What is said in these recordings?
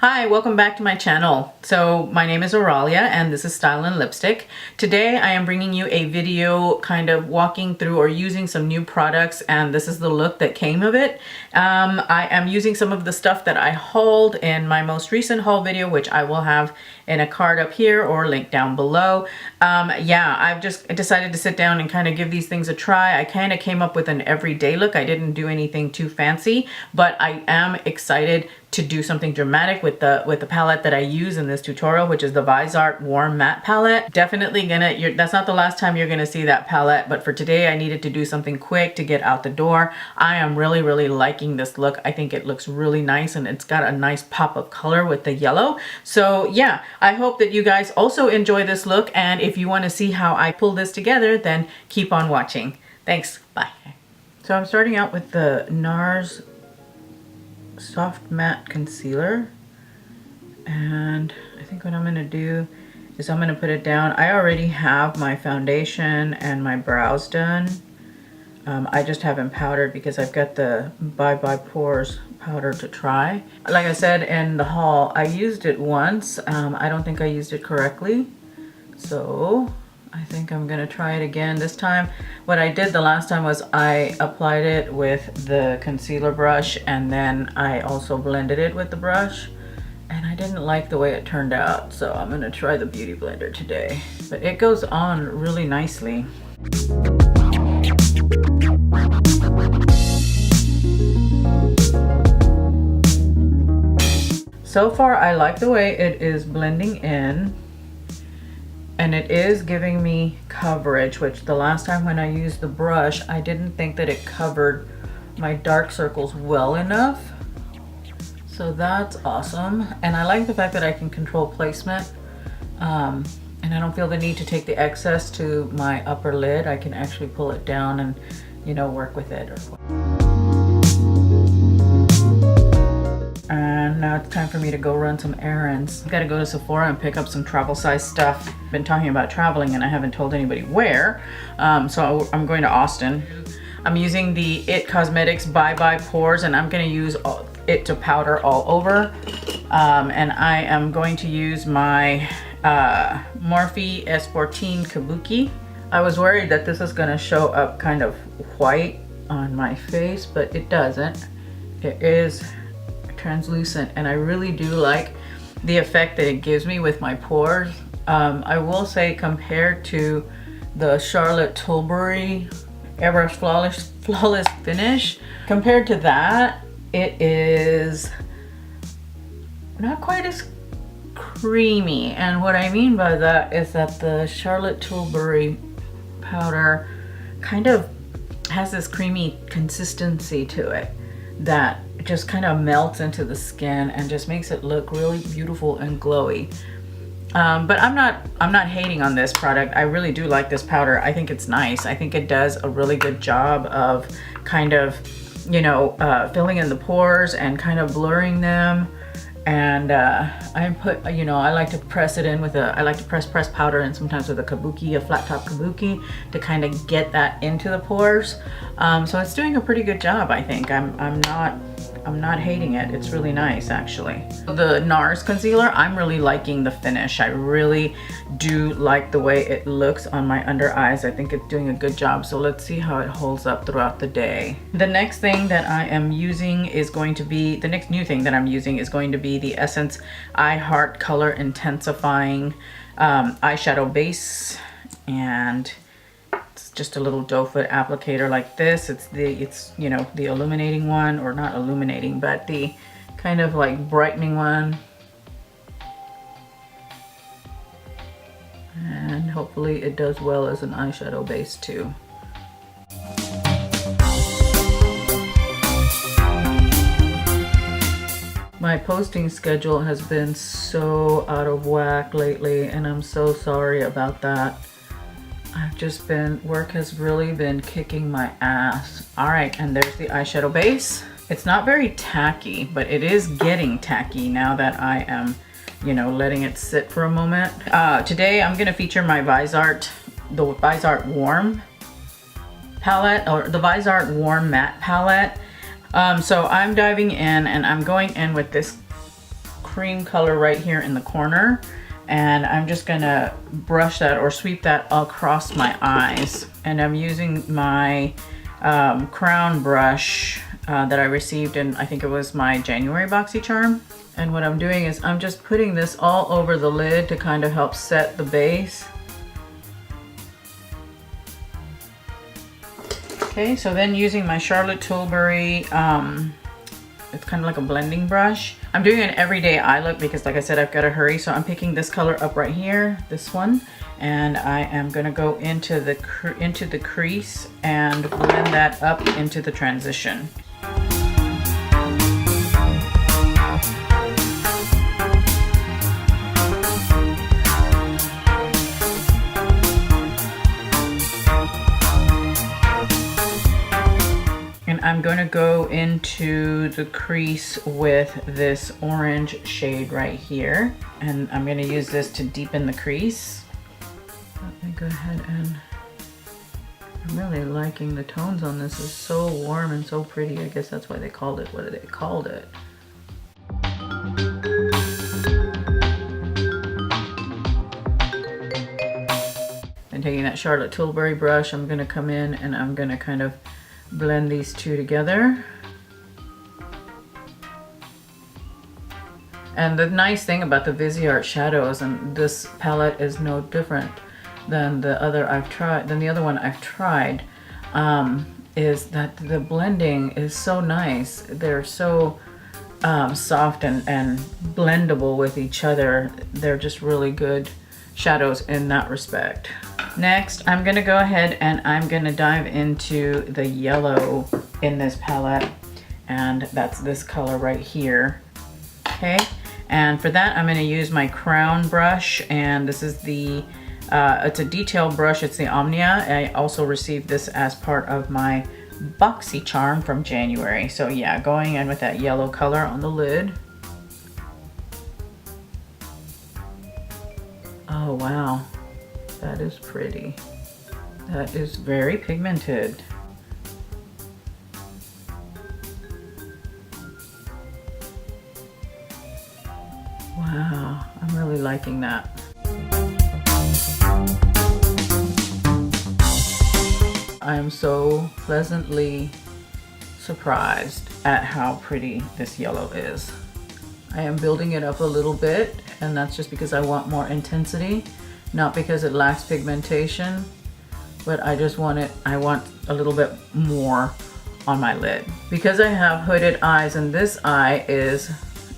Hi, welcome back to my channel. So my name is Aurelia and this is Style and Lipstick. Today I am bringing you a video kind of walking through or using some new products, and this is the look that came of it. I am using some of the stuff that I hauled in my most recent haul video, which I will have in a card up here or link down below. Yeah, I've just decided to sit down and kind of give these things a try. I kind of came up with an everyday look. I didn't do anything too fancy, but I am excited to do something dramatic with the palette that I use in this tutorial, which is the Viseart Warm Matte Palette. Definitely that's not the last time you're gonna see that palette, but for today I needed to do something quick to get out the door. I am really liking this look. I think it looks really nice and it's got a nice pop of color with the yellow. So yeah, I hope that you guys also enjoy this look, and if you wanna see how I pull this together, then keep on watching. Thanks, bye. So I'm starting out with the NARS Soft Matte Concealer, and I think what I'm going to do is I'm going to put it down. I already have my foundation and my brows done. I just haven't powdered because I've got the Bye Bye Pores powder to try. Like I said in the haul, I used it once. I don't think I used it correctly, so I think I'm gonna try it again. This time, what I did the last time was I applied it with the concealer brush, and then I also blended it with the brush, and I didn't like the way it turned out, so I'm gonna try the Beauty Blender today. But it goes on really nicely. So far, I like the way it is blending in. And it is giving me coverage, which the last time when I used the brush, I didn't think that it covered my dark circles well enough. So that's awesome. And I like the fact that I can control placement. And I don't feel the need to take the excess to my upper lid. I can actually pull it down and, you know, work with it. And now it's time for me to go run some errands. I've got to go to Sephora and pick up some travel size stuff. I've been talking about traveling and I haven't told anybody where. So I'm going to Austin. I'm using the IT Cosmetics Bye Bye Pores, and I'm going to use it to powder all over. And I am going to use my Morphe S14 Kabuki. I was worried that this is going to show up kind of white on my face, but it doesn't. It is translucent, and I really do like the effect that it gives me with my pores. I will say, compared to the Charlotte Tilbury Airbrush Flawless Finish, compared to that, it is not quite as creamy. And what I mean by that is that the Charlotte Tilbury powder kind of has this creamy consistency to it that just kind of melts into the skin and just makes it look really beautiful and glowy. But I'm not hating on this product. I really do like this powder. I think it's nice. I think it does a really good job of kind of, you know, filling in the pores and kind of blurring them. And I like to press it in with I like to press powder and sometimes with a kabuki, a flat top kabuki, to kind of get that into the pores. So it's doing a pretty good job, I think. I'm not hating it. It's really nice, actually. The NARS concealer, I'm really liking the finish. I really do like the way it looks on my under eyes. I think it's doing a good job. So let's see how it holds up throughout the day. The next thing that I am using is going to be, the next new thing that I'm using is going to be the Essence I Heart Color Intensifying eyeshadow base. And just a little doe foot applicator like this. It's you know, the illuminating one, or not illuminating, but the kind of like brightening one. And hopefully it does well as an eyeshadow base too. My posting schedule has been so out of whack lately, and I'm so sorry about that. Work has really been kicking my ass. All right, and there's the eyeshadow base. It's not very tacky, but it is getting tacky now that I am, you know, letting it sit for a moment. Today I'm gonna feature my the Viseart Warm palette, or the Viseart Warm Matte palette. So I'm diving in, and I'm going in with this cream color right here in the corner. And I'm just gonna brush that or sweep that across my eyes. And I'm using my crown brush that I received in, I think it was my January BoxyCharm. And what I'm doing is I'm just putting this all over the lid to kind of help set the base. Okay, so then using my Charlotte Tilbury, it's kind of like a blending brush. I'm doing an everyday eye look because, like I said, I've got to hurry. So I'm picking this color up right here, this one, and I am gonna go into the crease and blend that up into the transition. I'm going to go into the crease with this orange shade right here, and I'm going to use this to deepen the crease. Let me go ahead and I'm really liking the tones on this. It's so warm and so pretty. I guess that's why they called it what they called it. And taking that Charlotte Tilbury brush, I'm going to come in and I'm going to kind of blend these two together. And the nice thing about the Viseart shadows, and this palette is no different than the other one I've tried, is that the blending is so nice. They're so soft and blendable with each other. They're just really good shadows in that respect. Next, I'm gonna go ahead and I'm gonna dive into the yellow in this palette, and that's this color right here. Okay, and for that I'm gonna use my crown brush, and this is the it's a detail brush. It's the Omnia. I also received this as part of my BoxyCharm from January. So yeah, going in with that yellow color on the lid. Oh wow, that is pretty. That is very pigmented. Wow, I'm really liking that. I am so pleasantly surprised at how pretty this yellow is. I am building it up a little bit, and that's just because I want more intensity, not because it lacks pigmentation, but I just want it, I want a little bit more on my lid. Because I have hooded eyes, and this eye is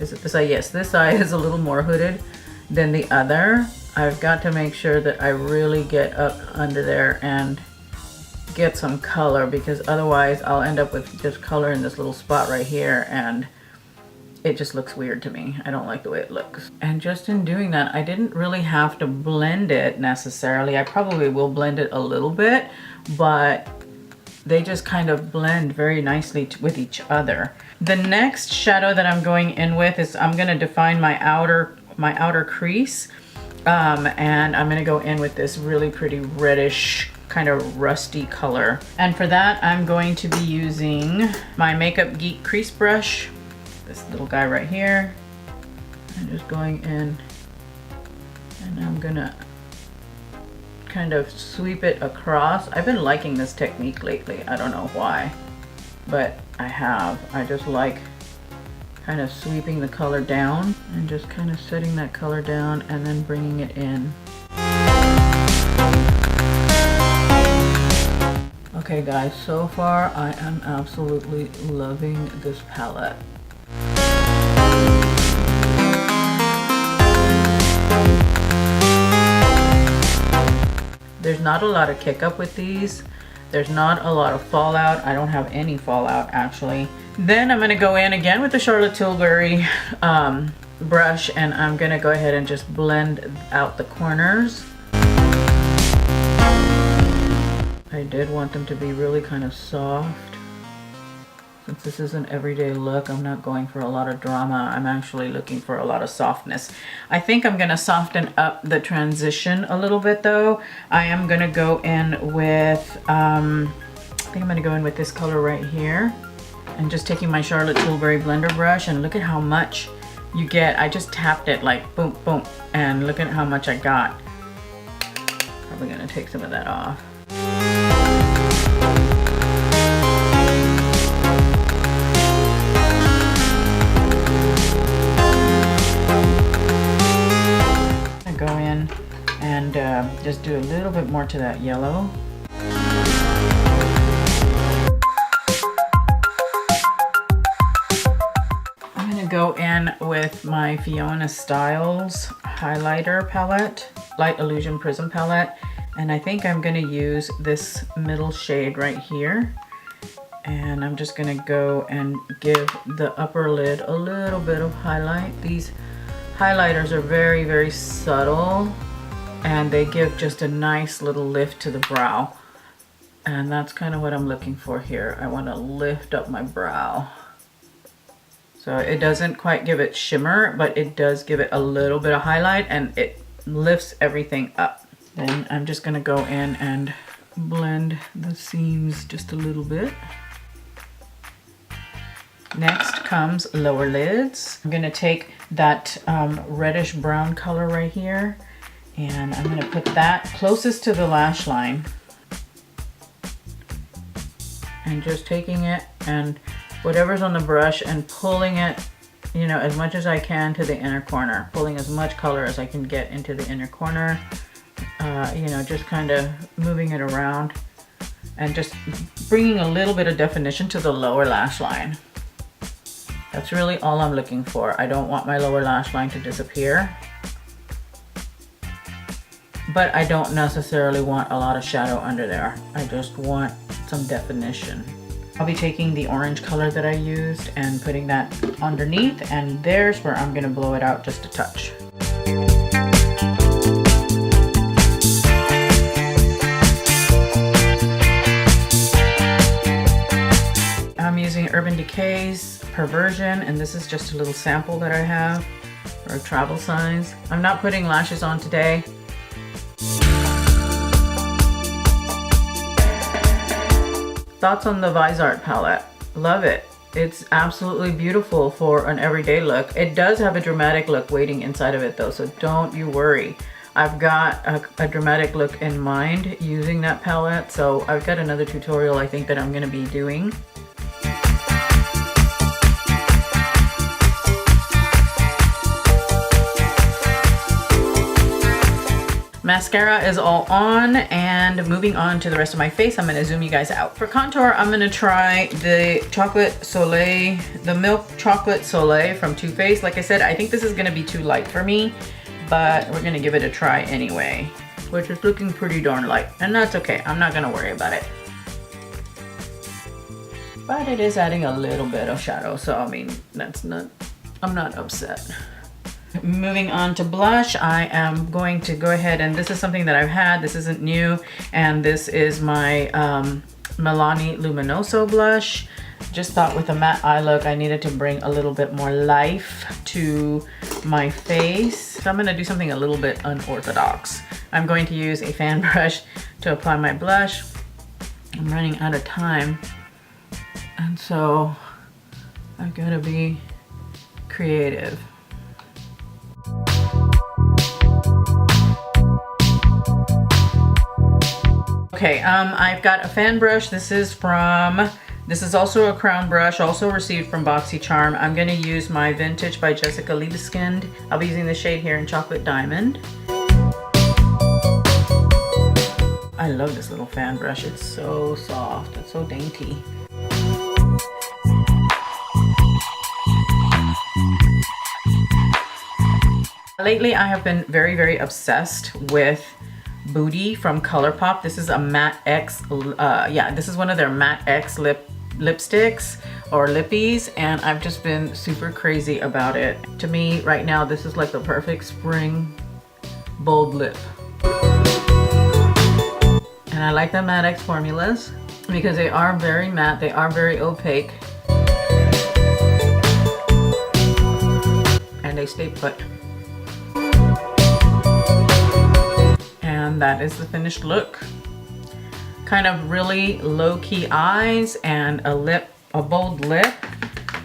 it this eye? Yes, this eye is a little more hooded than the other. I've got to make sure that I really get up under there and get some color, because otherwise I'll end up with just color in this little spot right here, and it just looks weird to me. I don't like the way it looks. And just in doing that, I didn't really have to blend it necessarily. I probably will blend it a little bit, but they just kind of blend very nicely with each other. The next shadow that I'm going in with is I'm gonna define my outer crease, and I'm gonna go in with this really pretty reddish kind of rusty color. And for that, I'm going to be using my Makeup Geek crease brush, this little guy right here. I'm just going in and I'm gonna kind of sweep it across. I've been liking this technique lately. I don't know why, but I have. I just like kind of sweeping the color down and just kind of setting that color down and then bringing it in. Okay guys, so far I am absolutely loving this palette. There's not a lot of kick up with these. There's not a lot of fallout. I don't have any fallout actually. Then I'm gonna go in again with the Charlotte Tilbury brush, and I'm gonna go ahead and just blend out the corners. I did want them to be really kind of soft. Since this is an everyday look, I'm not going for a lot of drama. I'm actually looking for a lot of softness. I think I'm gonna soften up the transition a little bit though. I am gonna go in with, I think I'm gonna go in with this color right here. And just taking my Charlotte Tilbury blender brush, and look at how much you get, I just tapped it like boom, boom, and look at how much I got. Probably gonna take some of that off. I go in and just do a little bit more to that yellow. I'm gonna go in with my Fiona Styles highlighter palette, Light Illusion Prism palette, and I think I'm gonna use this middle shade right here, and I'm just gonna go and give the upper lid a little bit of highlight. These highlighters are very, very subtle, and they give just a nice little lift to the brow, and that's kind of what I'm looking for here. I want to lift up my brow. So it doesn't quite give it shimmer, but it does give it a little bit of highlight, and it lifts everything up. Then I'm just gonna go in and blend the seams just a little bit. Next comes lower lids. I'm gonna take that reddish brown color right here, and I'm gonna put that closest to the lash line. And just taking it and whatever's on the brush and pulling it, you know, as much as I can to the inner corner. Pulling as much color as I can get into the inner corner. You know, just kind of moving it around and just bringing a little bit of definition to the lower lash line. That's really all I'm looking for. I don't want my lower lash line to disappear, but I don't necessarily want a lot of shadow under there. I just want some definition. I'll be taking the orange color that I used and putting that underneath, and there's where I'm gonna blow it out just a touch. I'm using Urban Decay's Perversion, and this is just a little sample that I have, or a travel size. I'm not putting lashes on today. Thoughts on the Viseart palette? Love it. It's absolutely beautiful for an everyday look. It does have a dramatic look waiting inside of it though, so don't you worry. I've got a dramatic look in mind using that palette, so I've got another tutorial I think that I'm gonna be doing. Mascara is all on, and moving on to the rest of my face, I'm gonna zoom you guys out. For contour, I'm gonna try the Chocolate Soleil, the Milk Chocolate Soleil from Too Faced. Like I said, I think this is gonna be too light for me, but we're gonna give it a try anyway, which is looking pretty darn light, and that's okay. I'm not gonna worry about it. But it is adding a little bit of shadow, so I mean, I'm not upset. Moving on to blush, I am going to go ahead, and this is something that I've had, this isn't new, and this is my Milani Luminoso blush. Just thought with a matte eye look I needed to bring a little bit more life to my face. So I'm going to do something a little bit unorthodox. I'm going to use a fan brush to apply my blush. I'm running out of time, and so I've got to be creative. Okay, I've got a fan brush. This is also a crown brush, also received from BoxyCharm. I'm gonna use my Vintage by Jessica Liebeskind. I'll be using the shade here in Chocolate Diamond. I love this little fan brush. It's so soft, it's so dainty. Lately, I have been very, very obsessed with Booty from ColourPop. This is a Matte X, this is one of their Matte X lipsticks or lippies, and I've just been super crazy about it. To me, right now, this is like the perfect spring bold lip. And I like the Matte X formulas because they are very matte, they are very opaque, and they stay put. And that is the finished look. Kind of really low-key eyes and a bold lip,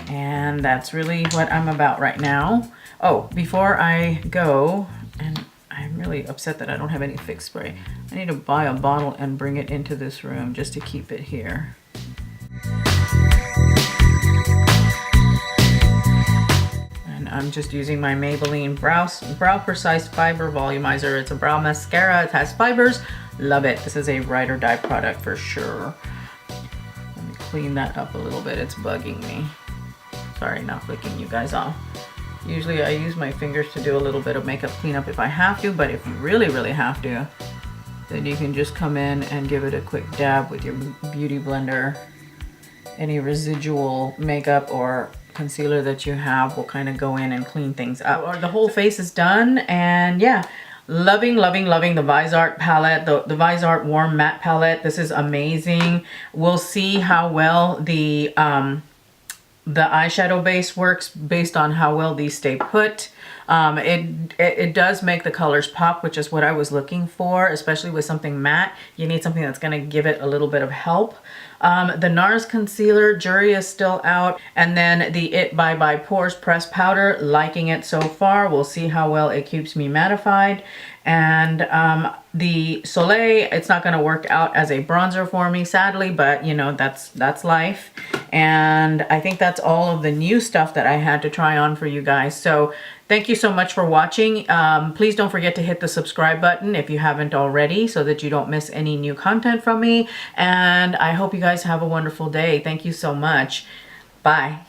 and that's really what I'm about right now. Oh, before I go, and I'm really upset that I don't have any fix spray. I need to buy a bottle and bring it into this room just to keep it here. And I'm just using my Maybelline Brow Precise Fiber Volumizer. It's a brow mascara. It has fibers. Love it. This is a ride or die product for sure. Let me clean that up a little bit. It's bugging me. Sorry, not flicking you guys off. Usually I use my fingers to do a little bit of makeup cleanup if I have to, but if you really, really have to, then you can just come in and give it a quick dab with your beauty blender. Any residual makeup or concealer that you have will kind of go in and clean things up. The whole face is done, and yeah, loving the Viseart palette, the Viseart Warm Matte palette. This is amazing. We'll see how well the eyeshadow base works based on how well these stay put. It does make the colors pop, which is what I was looking for, especially with something matte. You need something that's going to give it a little bit of help. The NARS concealer, jury is still out. And then the It by Pores pressed powder, liking it so far. We'll see how well it keeps me mattified. And the Soleil, it's not going to work out as a bronzer for me, sadly, but you know, that's life. And I think that's all of the new stuff that I had to try on for you guys. So thank you so much for watching. Please don't forget to hit the subscribe button if you haven't already, so that you don't miss any new content from me. And I hope you guys have a wonderful day. Thank you so much. Bye.